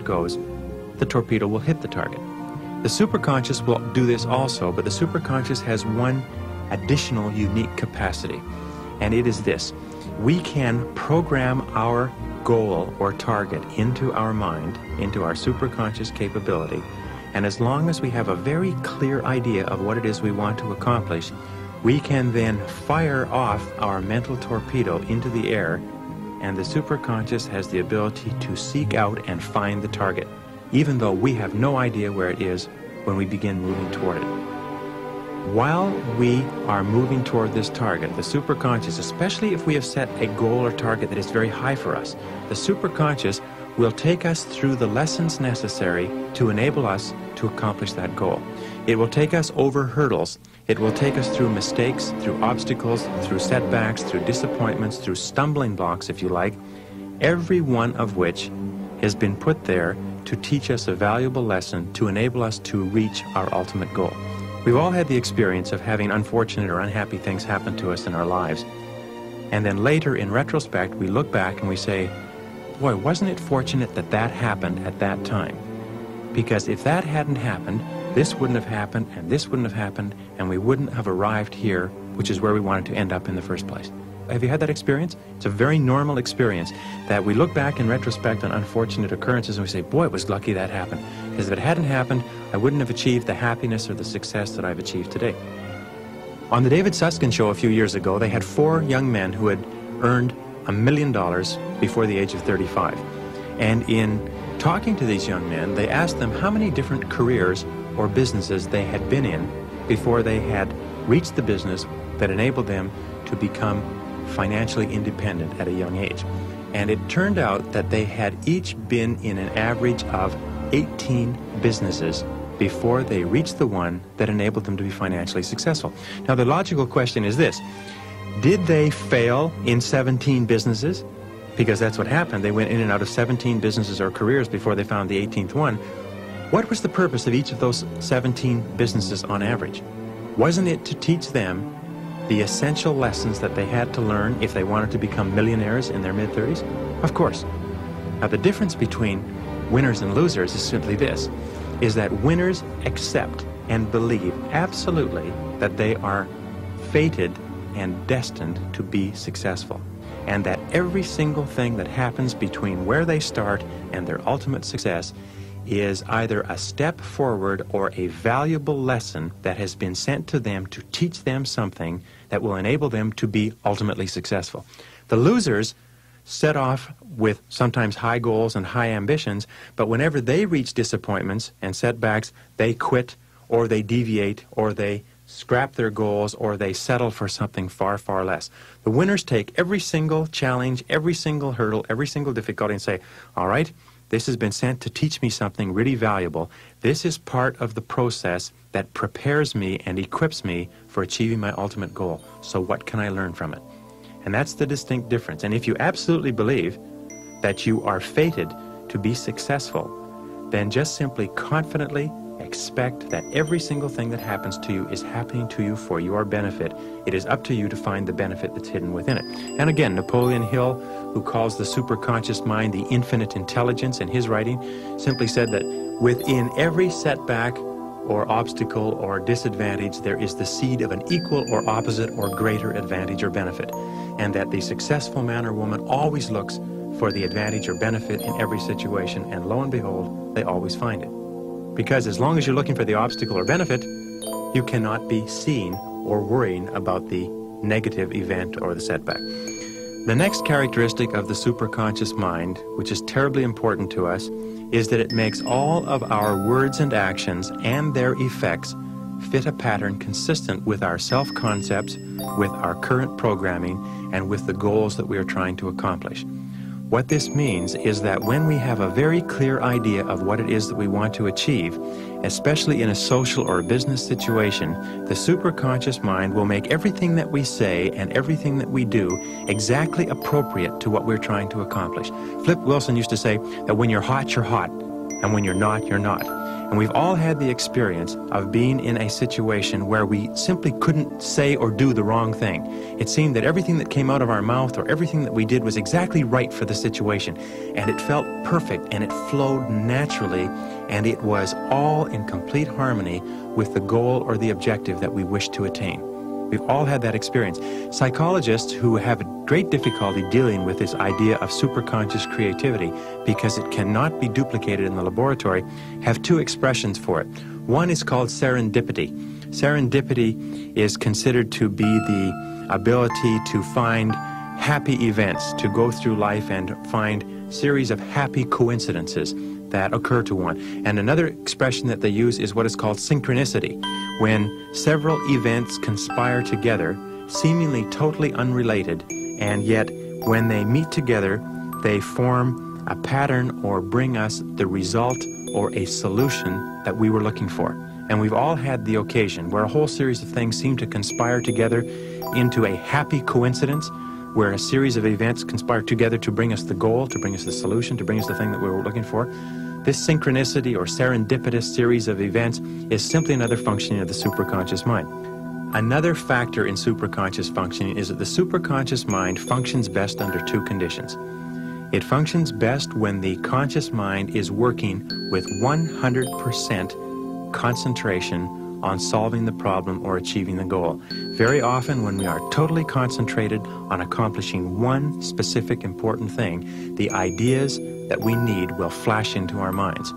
goes, the torpedo will hit the target. The superconscious will do this also, but the superconscious has one additional unique capacity, and it is this. We can program our goal or target into our mind, into our superconscious capability, and as long as we have a very clear idea of what it is we want to accomplish, we can then fire off our mental torpedo into the air, and the superconscious has the ability to seek out and find the target, even though we have no idea where it is when we begin moving toward it. While we are moving toward this target, the superconscious, especially if we have set a goal or target that is very high for us, the superconscious will take us through the lessons necessary to enable us to accomplish that goal. It will take us over hurdles. It will take us through mistakes, through obstacles, through setbacks, through disappointments, through stumbling blocks, if you like, every one of which has been put there to teach us a valuable lesson to enable us to reach our ultimate goal. We've all had the experience of having unfortunate or unhappy things happen to us in our lives. And then later, in retrospect, we look back and we say, boy, wasn't it fortunate that that happened at that time? Because if that hadn't happened, this wouldn't have happened, and this wouldn't have happened, and we wouldn't have arrived here, which is where we wanted to end up in the first place. Have you had that experience? It's a very normal experience that we look back in retrospect on unfortunate occurrences and we say, boy, it was lucky that happened. Because if it hadn't happened, I wouldn't have achieved the happiness or the success that I've achieved today. On the David Susskind Show a few years ago, they had 4 young men who had earned $1 million before the age of 35. And in talking to these young men, they asked them how many different careers or businesses they had been in before they had reached the business that enabled them to become financially independent at a young age. And it turned out that they had each been in an average of 18 businesses before they reached the one that enabled them to be financially successful. Now, the logical question is this: did they fail in 17 businesses? Because that's what happened. They went in and out of 17 businesses or careers before they found the 18th one. What was the purpose of each of those 17 businesses on average? Wasn't it to teach them the essential lessons that they had to learn if they wanted to become millionaires in their mid-30s? Of course. Now, the difference between winners and losers is simply this, is that winners accept and believe absolutely that they are fated and destined to be successful, and that every single thing that happens between where they start and their ultimate success is either a step forward or a valuable lesson that has been sent to them to teach them something that will enable them to be ultimately successful. The losers set off with sometimes high goals and high ambitions, but whenever they reach disappointments and setbacks, they quit, or they deviate, or they scrap their goals, or they settle for something far, far less. The winners take every single challenge, every single hurdle, every single difficulty and say, all right, this has been sent to teach me something really valuable. This is part of the process that prepares me and equips me for achieving my ultimate goal. So what can I learn from it? And that's the distinct difference. And if you absolutely believe that you are fated to be successful, then just simply confidently expect that every single thing that happens to you is happening to you for your benefit. It is up to you to find the benefit that's hidden within it. And again, Napoleon Hill, who calls the superconscious mind the infinite intelligence in his writing, simply said that within every setback or obstacle or disadvantage, there is the seed of an equal or opposite or greater advantage or benefit. And that the successful man or woman always looks for the advantage or benefit in every situation, and lo and behold, they always find it. Because as long as you're looking for the obstacle or benefit, you cannot be seeing or worrying about the negative event or the setback. The next characteristic of the superconscious mind, which is terribly important to us, is that it makes all of our words and actions and their effects fit a pattern consistent with our self-concepts, with our current programming, and with the goals that we are trying to accomplish. What this means is that when we have a very clear idea of what it is that we want to achieve, especially in a social or a business situation, the superconscious mind will make everything that we say and everything that we do exactly appropriate to what we're trying to accomplish. Flip Wilson used to say that when you're hot, and when you're not, you're not. And we've all had the experience of being in a situation where we simply couldn't say or do the wrong thing. It seemed that everything that came out of our mouth or everything that we did was exactly right for the situation. And it felt perfect, and it flowed naturally, and it was all in complete harmony with the goal or the objective that we wished to attain. We've all had that experience. Psychologists who have great difficulty dealing with this idea of superconscious creativity because it cannot be duplicated in the laboratory have two expressions for it. One is called serendipity. Serendipity is considered to be the ability to find happy events, to go through life and find series of happy coincidences that occur to one. And another expression that they use is what is called synchronicity, when several events conspire together, seemingly totally unrelated, and yet when they meet together, they form a pattern or bring us the result or a solution that we were looking for. And we've all had the occasion where a whole series of things seem to conspire together into a happy coincidence, where a series of events conspire together to bring us the goal, to bring us the solution, to bring us the thing that we were looking for. This synchronicity or serendipitous series of events is simply another functioning of the superconscious mind. Another factor in superconscious functioning is that the superconscious mind functions best under two conditions. It functions best when the conscious mind is working with 100% concentration on solving the problem or achieving the goal. Very often when we are totally concentrated on accomplishing one specific important thing, the ideas that we need will flash into our minds.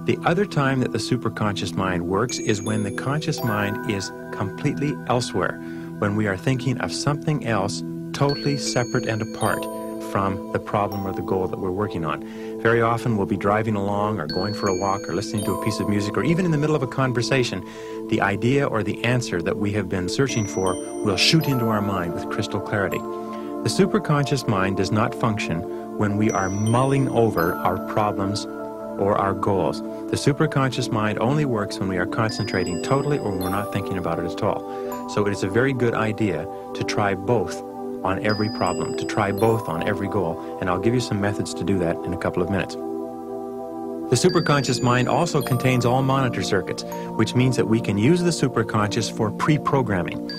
The other time that the superconscious mind works is when the conscious mind is completely elsewhere, when we are thinking of something else totally separate and apart from the problem or the goal that we're working on. Very often we'll be driving along or going for a walk or listening to a piece of music or even in the middle of a conversation. The idea or the answer that we have been searching for will shoot into our mind with crystal clarity. The superconscious mind does not function when we are mulling over our problems or our goals. The superconscious mind only works when we are concentrating totally or when we're not thinking about it at all. So it is a very good idea to try both on every problem, to try both on every goal, and I'll give you some methods to do that in a couple of minutes. The superconscious mind also contains all monitor circuits, which means that we can use the superconscious for pre-programming.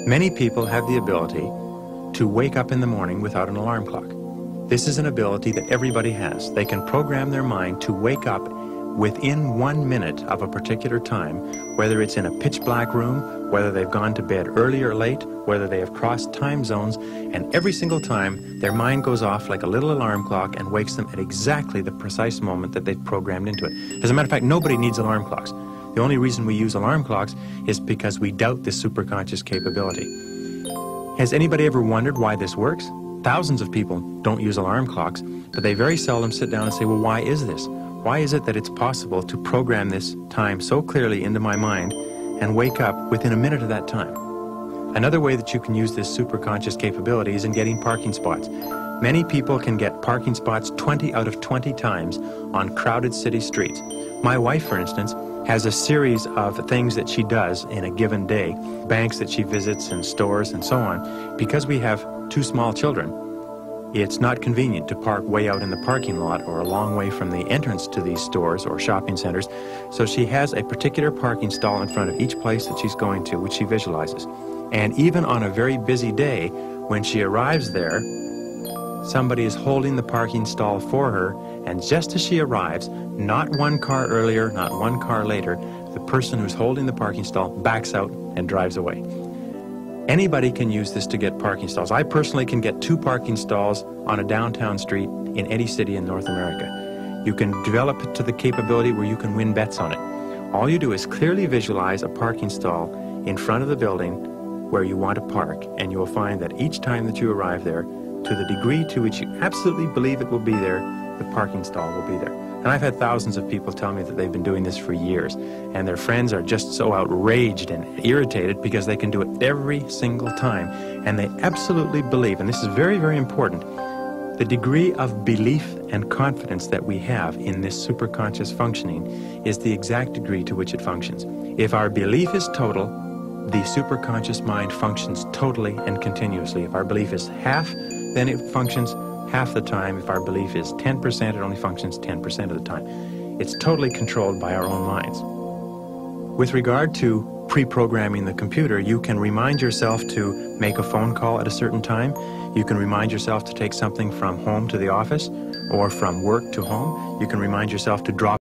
Many people have the ability to wake up in the morning without an alarm clock. This is an ability that everybody has. They can program their mind to wake up within 1 minute of a particular time, whether it's in a pitch black room, whether they've gone to bed early or late, whether they have crossed time zones, and every single time their mind goes off like a little alarm clock and wakes them at exactly the precise moment that they've programmed into it. As a matter of fact, nobody needs alarm clocks. The only reason we use alarm clocks is because we doubt this superconscious capability. Has anybody ever wondered why this works? Thousands of people don't use alarm clocks, but they very seldom sit down and say, well, why is this? Why is it that it's possible to program this time so clearly into my mind and wake up within a minute of that time? Another way that you can use this superconscious capability is in getting parking spots. Many people can get parking spots 20 out of 20 times on crowded city streets. My wife, for instance, has a series of things that she does in a given day, banks that she visits and stores and so on. Because we have 2 small children, it's not convenient to park way out in the parking lot or a long way from the entrance to these stores or shopping centers. So she has a particular parking stall in front of each place that she's going to, which she visualizes. And even on a very busy day, when she arrives there, somebody is holding the parking stall for her, and just as she arrives, not 1 car earlier, not 1 car later, the person who's holding the parking stall backs out and drives away. Anybody can use this to get parking stalls. I personally can get 2 parking stalls on a downtown street in any city in North America. You can develop it to the capability where you can win bets on it. All you do is clearly visualize a parking stall in front of the building where you want to park, and you will find that each time that you arrive there, to the degree to which you absolutely believe it will be there, the parking stall will be there. And I've had thousands of people tell me that they've been doing this for years, and their friends are just so outraged and irritated because they can do it every single time, and they absolutely believe, and this is very, very important, the degree of belief and confidence that we have in this superconscious functioning is the exact degree to which it functions. If our belief is total, the superconscious mind functions totally and continuously. If our belief is half, then it functions half the time. If our belief is 10%, it only functions 10% of the time. It's totally controlled by our own minds. With regard to pre-programming the computer, you can remind yourself to make a phone call at a certain time. You can remind yourself to take something from home to the office or from work to home. You can remind yourself to drop